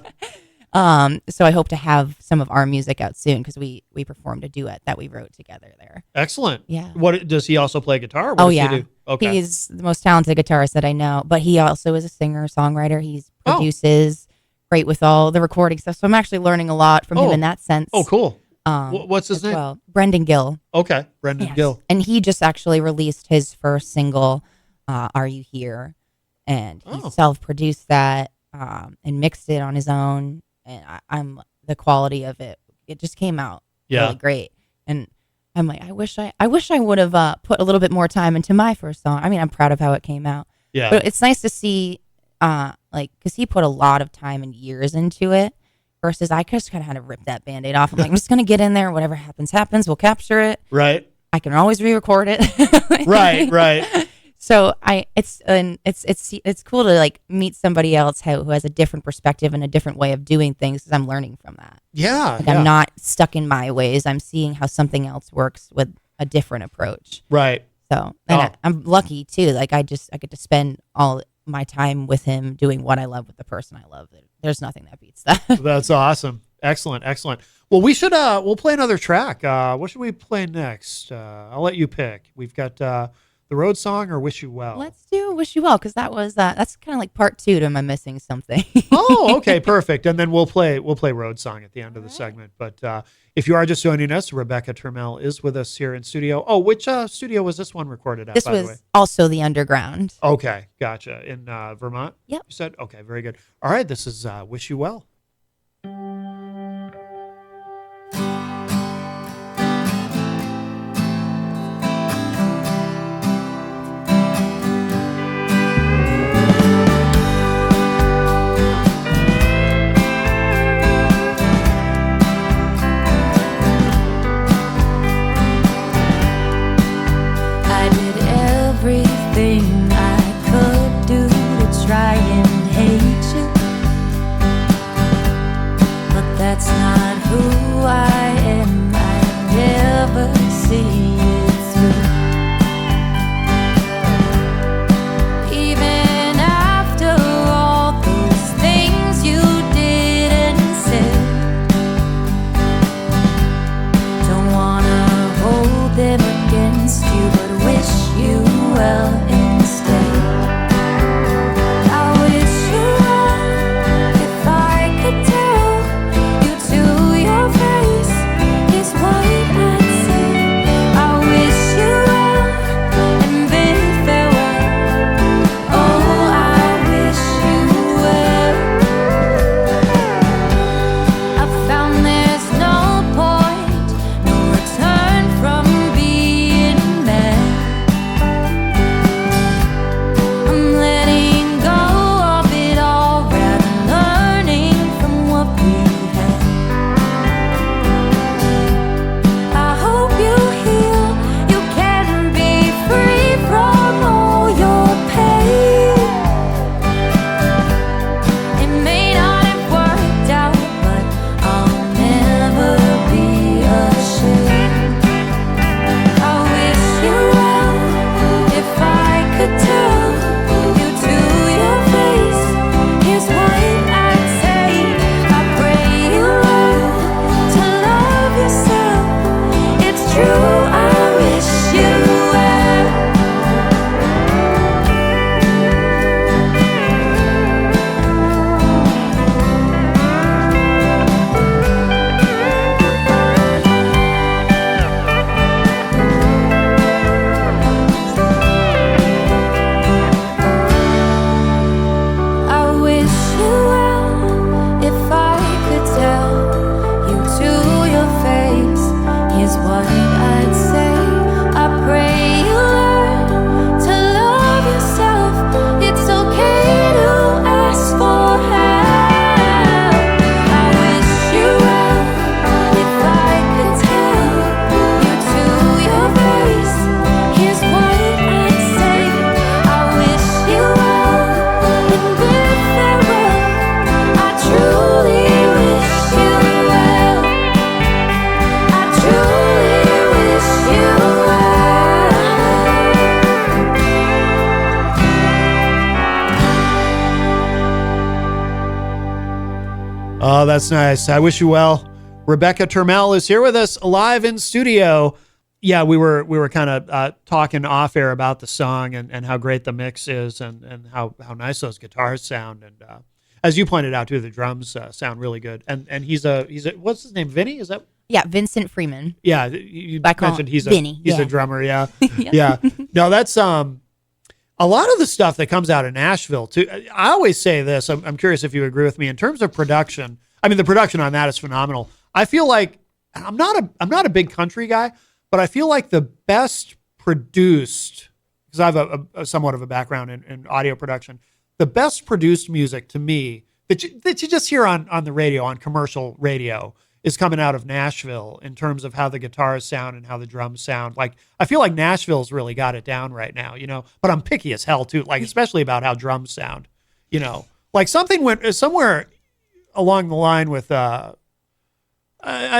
Speaker 3: So I hope to have some of our music out soon, because we performed a duet that we wrote together there.
Speaker 1: Excellent.
Speaker 3: Yeah.
Speaker 1: What does he also play guitar? What
Speaker 3: Oh
Speaker 1: does
Speaker 3: yeah.
Speaker 1: he do? Okay.
Speaker 3: He's the most talented guitarist that I know, but he also is a singer, songwriter. He produces, great with all the recording stuff. So I'm actually learning a lot from him in that sense.
Speaker 1: Oh, cool. What's his name?
Speaker 3: Well, Brendan Gill.
Speaker 1: Okay, Brendan Gill.
Speaker 3: And he just actually released his first single, "Are You Here?" And he self-produced that and mixed it on his own. And I'm the quality of it. It just came out really great. And I'm like, I wish I would have put a little bit more time into my first song. I mean, I'm proud of how it came out.
Speaker 1: Yeah.
Speaker 3: But it's nice to see, because he put a lot of time and years into it, versus I just kind of had to rip that Band-Aid off. I'm like, I'm just going to get in there. Whatever happens, happens. We'll capture it.
Speaker 1: Right.
Speaker 3: I can always re-record it.
Speaker 1: Right.
Speaker 3: So it's cool to like meet somebody else who has a different perspective and a different way of doing things, because I'm learning from that.
Speaker 1: Yeah.
Speaker 3: I'm not stuck in my ways. I'm seeing how something else works with a different approach.
Speaker 1: Right.
Speaker 3: So I'm lucky too. Like I get to spend all my time with him doing what I love with the person I love. There's nothing that beats that.
Speaker 1: That's awesome. Excellent. Well, we should we'll play another track. What should we play next? I'll let you pick. We've got the Road Song or Wish You Well.
Speaker 3: Let's do Wish You Well, because that's kind of like part 2 to Am I Missing Something?
Speaker 1: Oh, okay, perfect. And then we'll play Road Song at the end of the segment. But if you are just joining us, Rebecca Turmel is with us here in studio. Oh, which studio was this one recorded at,
Speaker 3: This
Speaker 1: by the way?
Speaker 3: was also the Underground.
Speaker 1: Okay, gotcha. In Vermont?
Speaker 3: Yep.
Speaker 1: You said? Okay, very good. All right, this is Wish You Well.
Speaker 2: I did everything I could do to try and hate you.
Speaker 1: Oh, that's nice. I wish you well. Rebecca Turmel is here with us live in studio. Yeah, we were kind of talking off air about the song and how great the mix is and how nice those guitars sound. And as you pointed out too, the drums sound really good. And he's a what's his name? Vinny? Is that?
Speaker 3: Yeah, Vincent Freeman.
Speaker 1: Yeah, you
Speaker 3: I call
Speaker 1: mentioned
Speaker 3: him
Speaker 1: he's
Speaker 3: Vinny,
Speaker 1: a
Speaker 3: yeah.
Speaker 1: drummer. Yeah,
Speaker 3: Yeah.
Speaker 1: yeah. No, that's a lot of the stuff that comes out of Nashville too. I always say this. I'm curious if you agree with me in terms of production. I mean, the production on that is phenomenal. I feel like I'm not a big country guy, but I feel like the best produced, because I have a somewhat of a background in audio production, the best produced music to me that you just hear on the radio, on commercial radio, is coming out of Nashville in terms of how the guitars sound and how the drums sound. Like, I feel like Nashville's really got it down right now, but I'm picky as hell too, like especially about how drums sound, like something went somewhere along the line with, I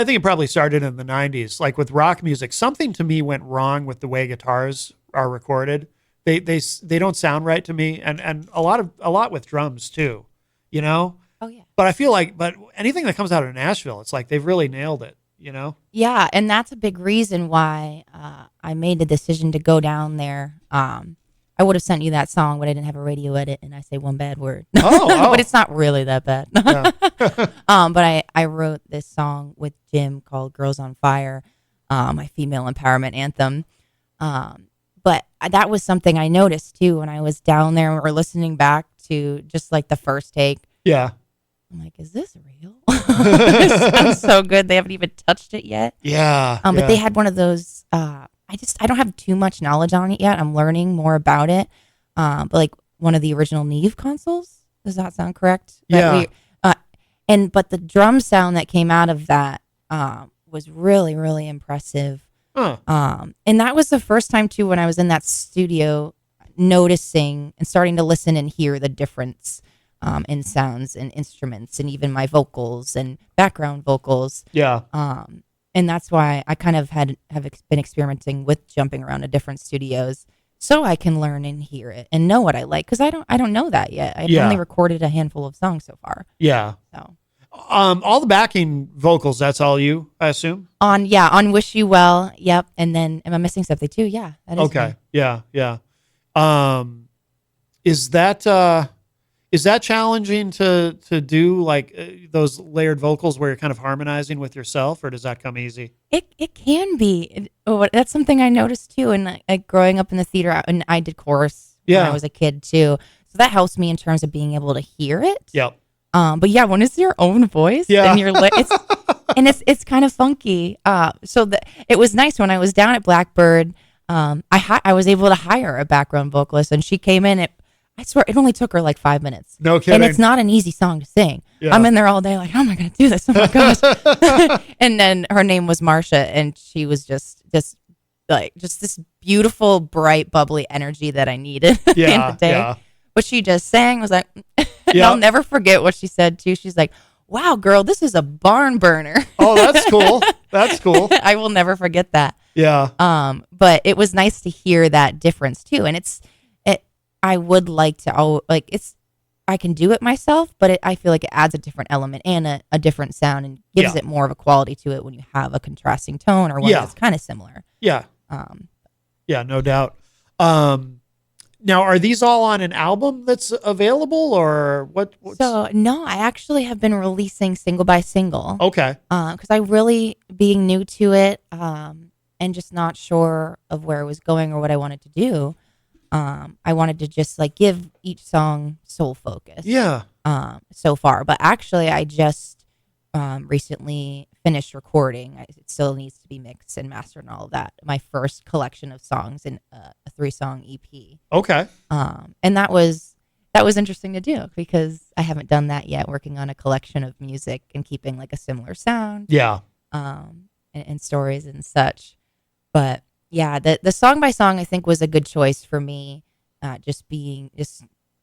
Speaker 1: think it probably started in the 90s, like with rock music, something to me went wrong with the way guitars are recorded. They don't sound right to me. And a lot with drums too,
Speaker 3: Oh, yeah.
Speaker 1: But I feel like, anything that comes out of Nashville, it's like they've really nailed it,
Speaker 3: Yeah, and that's a big reason why I made the decision to go down there. I would have sent you that song, but I didn't have a radio edit, and I say one bad word.
Speaker 1: Oh.
Speaker 3: But it's not really that bad.
Speaker 1: Yeah.
Speaker 3: But I wrote this song with Jim called Girls on Fire, my female empowerment anthem. But that was something I noticed, too, when I was down there and we were listening back to just like the first take.
Speaker 1: Yeah.
Speaker 3: I'm like, is this real? It sounds so good. They haven't even touched it yet.
Speaker 1: Yeah.
Speaker 3: But they had one of those. I don't have too much knowledge on it yet. I'm learning more about it. But like one of the original Neve consoles. Does that sound correct?
Speaker 1: Yeah.
Speaker 3: But the drum sound that came out of that was really, really impressive.
Speaker 1: Huh.
Speaker 3: And that was the first time too when I was in that studio, noticing and starting to listen and hear the difference. In sounds and instruments and even my vocals and background vocals.
Speaker 1: Yeah.
Speaker 3: And that's why I kind of have been experimenting with jumping around to different studios so I can learn and hear it and know what I like. Cause I don't know that yet. I've only recorded a handful of songs so far.
Speaker 1: Yeah.
Speaker 3: So,
Speaker 1: all the backing vocals, that's all you, I assume?
Speaker 3: on Wish You Well. Yep. And then am I missing something too? Yeah. That is
Speaker 1: Okay.
Speaker 3: me.
Speaker 1: Yeah. Yeah. Is that challenging to do, like those layered vocals where you're kind of harmonizing with yourself, or does that come easy?
Speaker 3: It can be. That's something I noticed too. And like growing up in the theater, and I did chorus when I was a kid too, so that helps me in terms of being able to hear it.
Speaker 1: Yep.
Speaker 3: But yeah, when it's your own voice, and you're it's kind of funky. So it was nice when I was down at Blackbird. I was able to hire a background vocalist, and she came in. I swear it only took her like 5 minutes.
Speaker 1: No kidding.
Speaker 3: And it's not an easy song to sing.
Speaker 1: Yeah.
Speaker 3: I'm in there all day like, how am I going to do this? Oh my gosh. And then her name was Marsha, and she was just this beautiful, bright, bubbly energy that I needed at the end of the day.
Speaker 1: Yeah.
Speaker 3: But she just sang, was like, and I'll never forget what she said too. She's like, wow, girl, this is a barn burner.
Speaker 1: Oh, that's cool. That's cool.
Speaker 3: I will never forget that.
Speaker 1: Yeah.
Speaker 3: But it was nice to hear that difference too. And I would like to, I can do it myself, but I feel like it adds a different element and a different sound and gives it more of a quality to it when you have a contrasting tone or one that's kind of similar.
Speaker 1: Yeah. Yeah, no doubt. Now, are these all on an album that's available, or what?
Speaker 3: So, no, I actually have been releasing single by single.
Speaker 1: Okay.
Speaker 3: Because I really, being new to it and just not sure of where it was going or what I wanted to do, I wanted to just like give each song soul focus.
Speaker 1: Yeah.
Speaker 3: So far, but actually, I just recently finished recording. It still needs to be mixed and mastered and all of that. My first collection of songs in a 3-song EP.
Speaker 1: Okay.
Speaker 3: And that was interesting to do because I haven't done that yet. Working on a collection of music and keeping like a similar sound.
Speaker 1: Yeah.
Speaker 3: And stories and such, but. Yeah, the song by song I think was a good choice for me, just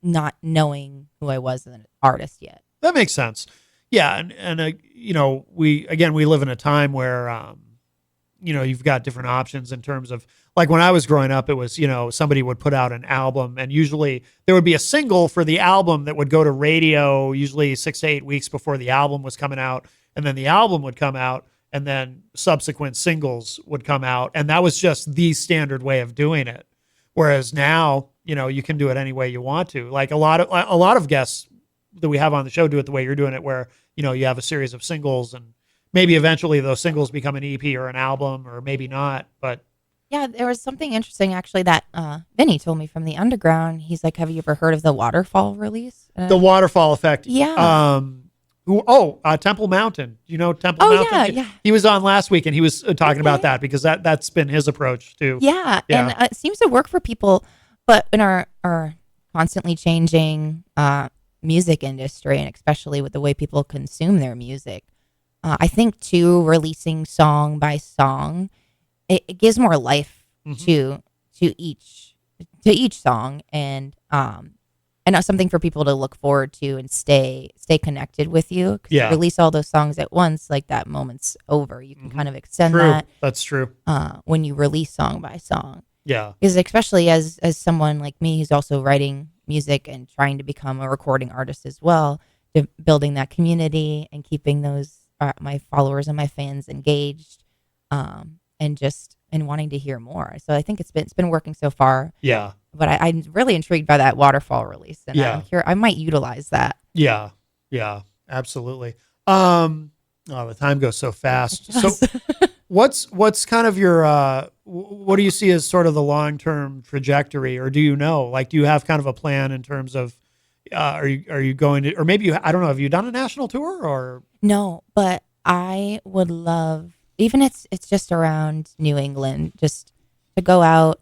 Speaker 3: not knowing who I was as an artist yet.
Speaker 1: That makes sense. Yeah, and we live in a time where you've got different options in terms of, like, when I was growing up, it was, somebody would put out an album, and usually there would be a single for the album that would go to radio usually 6 to 8 weeks before the album was coming out. And then the album would come out, and then subsequent singles would come out. And that was just the standard way of doing it. Whereas now, you can do it any way you want to. Like a lot of guests that we have on the show do it the way you're doing it, where, you have a series of singles, and maybe eventually those singles become an EP or an album, or maybe not. But
Speaker 3: Yeah, there was something interesting actually that Vinny told me from the underground. He's like, have you ever heard of the Waterfall release?
Speaker 1: the waterfall effect.
Speaker 3: Yeah.
Speaker 1: Temple Mountain. Temple Mountain?
Speaker 3: Yeah.
Speaker 1: He was on last week, and he was talking about that, because that's been his approach too.
Speaker 3: Yeah.
Speaker 1: Yeah.
Speaker 3: And it seems to work for people, but in our constantly changing music industry, and especially with the way people consume their music, I think too, releasing song by song, it gives more life to each song, and something for people to look forward to and stay connected with you. 'Cause you release all those songs at once, like that moment's over. You can kind of extend
Speaker 1: True.
Speaker 3: that.
Speaker 1: That's true.
Speaker 3: When you release song by song.
Speaker 1: Yeah.
Speaker 3: Because especially as someone like me who's also writing music and trying to become a recording artist as well, building that community and keeping those my followers and my fans engaged, and wanting to hear more. So I think it's been working so far.
Speaker 1: Yeah.
Speaker 3: But I'm really intrigued by that Waterfall release, and I'm curious, I might utilize that.
Speaker 1: Yeah. Yeah. Absolutely. The time goes so fast. So what's kind of your what do you see as sort of the long-term trajectory, or do you know, like, do you have kind of a plan in terms of are you going to, or maybe I don't know, have you done a national tour or?
Speaker 3: No, but I would love, even it's just around New England, just to go out,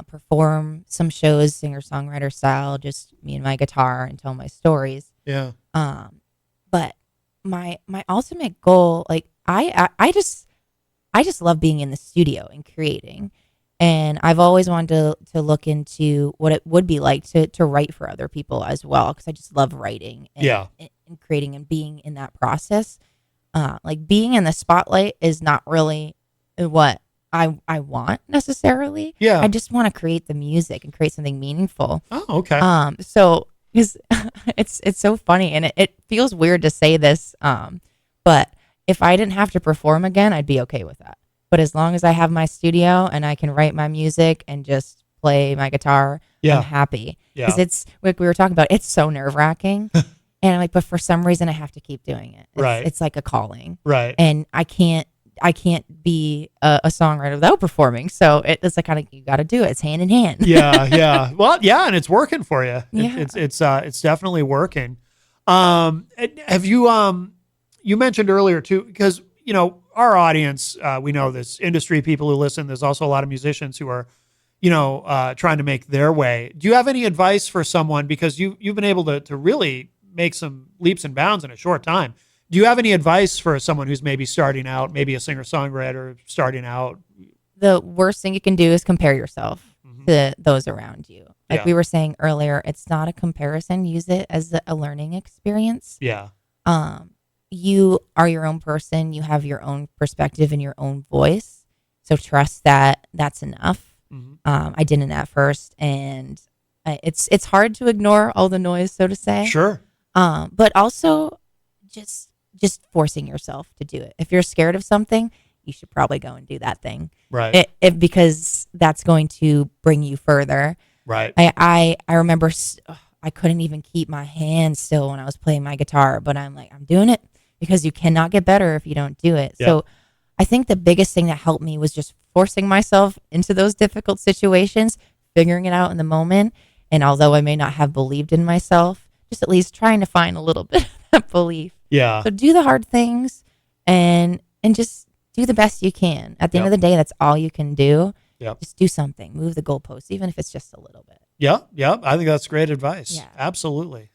Speaker 3: perform some shows, singer-songwriter style, just me and my guitar, and tell my stories.
Speaker 1: Yeah.
Speaker 3: But my ultimate goal, like I just love being in the studio and creating. And I've always wanted to look into what it would be like to write for other people as well, because I just love writing and creating and being in that process. Like, being in the spotlight is not really what I want necessarily.
Speaker 1: Yeah.
Speaker 3: I just want to create the music and create something meaningful.
Speaker 1: Oh, okay.
Speaker 3: So it's so funny, and it feels weird to say this, but if I didn't have to perform again, I'd be okay with that. But as long as I have my studio and I can write my music and just play my guitar, I'm happy. Because it's, like we were talking about, it's so nerve-wracking. And I'm like, but for some reason I have to keep doing it. It's like a calling.
Speaker 1: Right.
Speaker 3: And I can't be a songwriter without performing. So it's like, kind of, you got to do it. It's hand in hand.
Speaker 1: Yeah. Well, yeah, and it's working for you.
Speaker 3: Yeah.
Speaker 1: It's definitely working. Have you you mentioned earlier too, because our audience, we know this industry, people who listen, there's also a lot of musicians who are, trying to make their way. Do you have any advice for someone, because you've been able to really make some leaps and bounds in a short time? Do you have any advice for someone who's maybe starting out, maybe a singer-songwriter starting out?
Speaker 3: The worst thing you can do is compare yourself to those around you. Like we were saying earlier, it's not a comparison. Use it as a learning experience.
Speaker 1: Yeah.
Speaker 3: You are your own person. You have your own perspective and your own voice. So trust that that's enough. I didn't at first, and it's hard to ignore all the noise, so to say.
Speaker 1: Sure.
Speaker 3: But also just forcing yourself to do it. If you're scared of something, you should probably go and do that thing.
Speaker 1: Right.
Speaker 3: Because that's going to bring you further.
Speaker 1: Right.
Speaker 3: I remember I couldn't even keep my hands still when I was playing my guitar, but I'm like, I'm doing it, because you cannot get better if you don't do it.
Speaker 1: Yeah.
Speaker 3: So I think the biggest thing that helped me was just forcing myself into those difficult situations, figuring it out in the moment. And although I may not have believed in myself, just at least trying to find a little bit of that belief.
Speaker 1: Yeah.
Speaker 3: So do the hard things and just do the best you can. At the end of the day, that's all you can do.
Speaker 1: Yep.
Speaker 3: Just do something. Move the goalposts, even if it's just a little bit.
Speaker 1: Yeah. I think that's great advice.
Speaker 3: Yeah.
Speaker 1: Absolutely.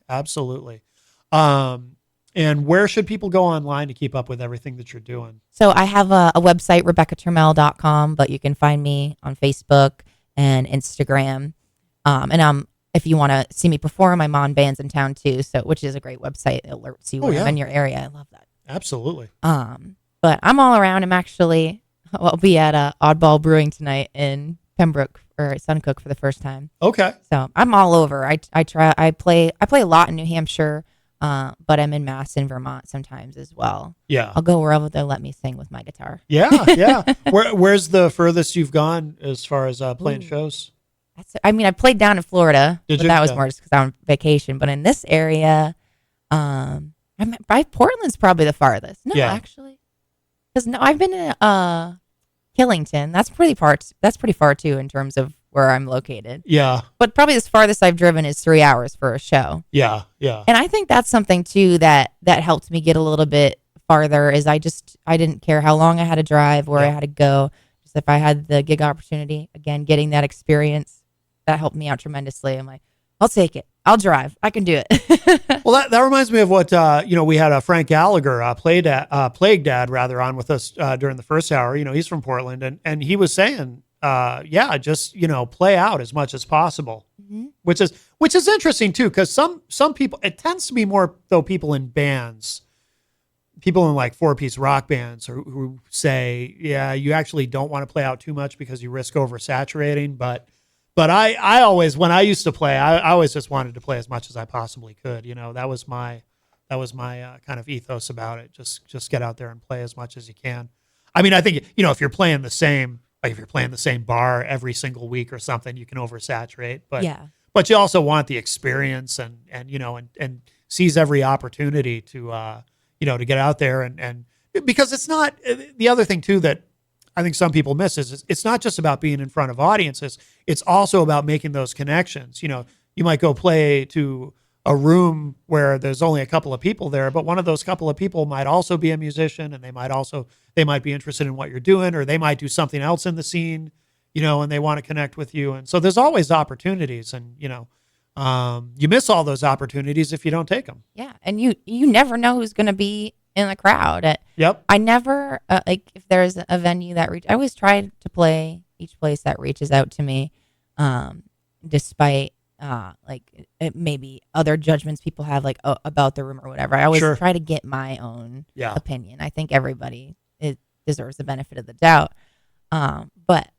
Speaker 1: And where should people go online to keep up with everything that you're doing?
Speaker 3: So I have a website, RebeccaTurmel.com, but you can find me on Facebook and Instagram. And if you want to see me perform, I'm on Bands in Town too, which is a great website. It alerts you when I'm in your area. I love that.
Speaker 1: Absolutely.
Speaker 3: But I'm all around. I'm actually I'll be at Oddball Brewing tonight in Pembroke or Suncook for the first time.
Speaker 1: Okay.
Speaker 3: So I'm all over. I play a lot in New Hampshire, but I'm in Mass and Vermont sometimes as well.
Speaker 1: Yeah.
Speaker 3: I'll go wherever they let me sing with my guitar.
Speaker 1: Yeah. Yeah. Where's the furthest you've gone as far as playing shows?
Speaker 3: I played down in Florida,
Speaker 1: Did
Speaker 3: but
Speaker 1: you?
Speaker 3: that was
Speaker 1: Yeah.
Speaker 3: more just because I'm on vacation. But in this area, Portland's probably the farthest. No,
Speaker 1: Yeah.
Speaker 3: actually, because I've been in Killington. That's pretty far. That's pretty far too in terms of where I'm located.
Speaker 1: Yeah.
Speaker 3: But probably the farthest I've driven is 3 hours for a show.
Speaker 1: Yeah. Yeah.
Speaker 3: And I think that's something too that helped me get a little bit farther. Is I didn't care how long I had to drive, where I had to go. Just if I had the gig opportunity, again, getting that experience, that helped me out tremendously. I'm like, I'll take it. I'll drive. I can do it.
Speaker 1: Well, that reminds me of what we had Frank Gallagher, Plague Dad, rather, on with us during the first hour. He's from Portland, and he was saying, just play out as much as possible, which is interesting too, because some people, it tends to be more though people in bands, people in like 4-piece rock bands who say, yeah, you actually don't want to play out too much because you risk oversaturating, but I always, when I used to play, I always just wanted to play as much as I possibly could. That was my kind of ethos about it. Just get out there and play as much as you can. I mean, I think, if you're playing the same bar every single week or something, you can oversaturate, but you also want the experience and seize every opportunity to get out there and because it's not, the other thing too that I think some people miss is it's not just about being in front of audiences. It's also about making those connections. You might go play to a room where there's only a couple of people there, but one of those couple of people might also be a musician, and they might be interested in what you're doing, or they might do something else in the scene, and they want to connect with you. And so there's always opportunities, and you miss all those opportunities if you don't take them.
Speaker 3: Yeah, and you never know who's going to be in the crowd.
Speaker 1: Yep.
Speaker 3: I never if there's a venue that I always try to play each place that reaches out to me, despite maybe other judgments people have about the room or whatever. I always try to get my own opinion. I think everybody deserves the benefit of the doubt, but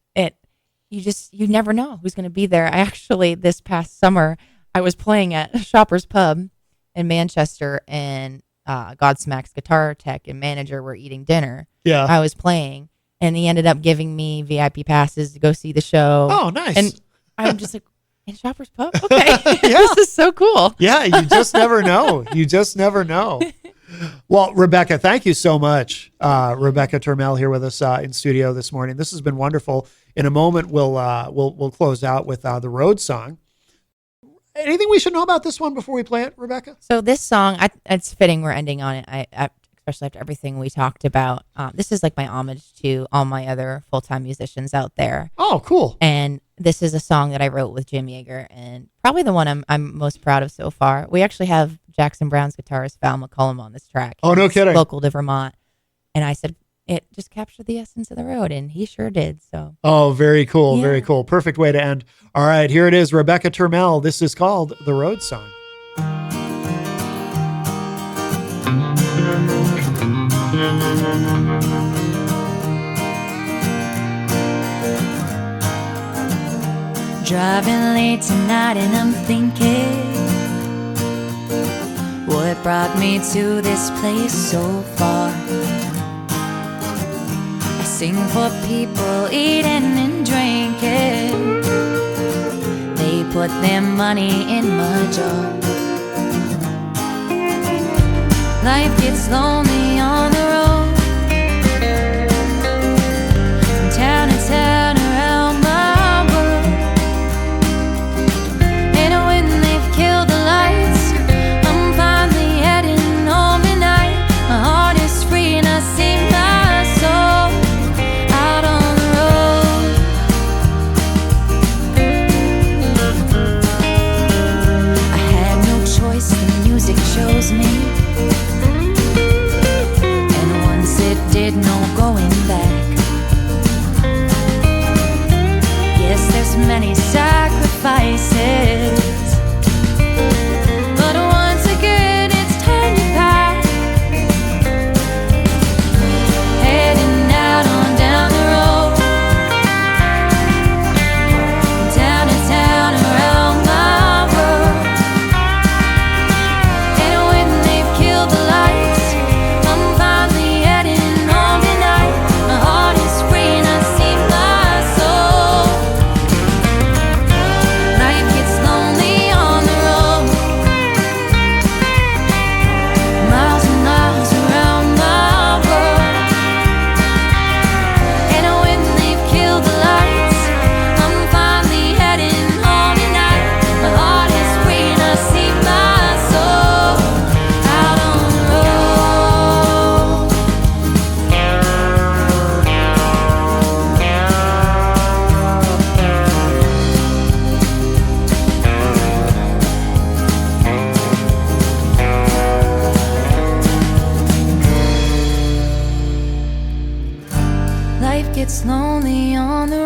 Speaker 3: you never know who's going to be there. I actually, this past summer, I was playing at Shoppers Pub in Manchester, and Godsmack's guitar tech and manager were eating dinner.
Speaker 1: Yeah.
Speaker 3: I was playing, and he ended up giving me VIP passes to go see the show.
Speaker 1: Oh, nice.
Speaker 3: And I'm just like, in Shoppers Pub? Okay. This is so cool.
Speaker 1: Yeah, you just never know. You just never know. Well, Rebecca, thank you so much. Rebecca Turmel here with us in studio this morning. This has been wonderful. In a moment, we'll close out with the Road song. Anything we should know about this one before we play it, Rebecca?
Speaker 3: So this song, it's fitting we're ending on it. Especially after everything we talked about. This is like my homage to all my other full-time musicians out there.
Speaker 1: Oh, cool.
Speaker 3: And this is a song that I wrote with Jim Yeager, and probably the one I'm most proud of so far. We actually have Jackson Brown's guitarist Val McCullum on this track.
Speaker 1: Oh, no
Speaker 3: He's
Speaker 1: kidding.
Speaker 3: local to Vermont. And I said, it just captured the essence of the road, and he sure did. So.
Speaker 1: Oh, very cool.
Speaker 3: Yeah.
Speaker 1: Very cool. Perfect way to end. All right, here it is. Rebecca Turmel. This is called The Road Song.
Speaker 2: Driving late tonight and I'm thinking, what brought me to this place so far? I sing for people eating and drinking. They put their money in my jar. Life gets lonely on the road, from town to town around my world. And when they've killed the lights, I'm finally heading home tonight. My heart is free and I sing my soul out on the road. I had no choice, the music chose me. gets lonely on the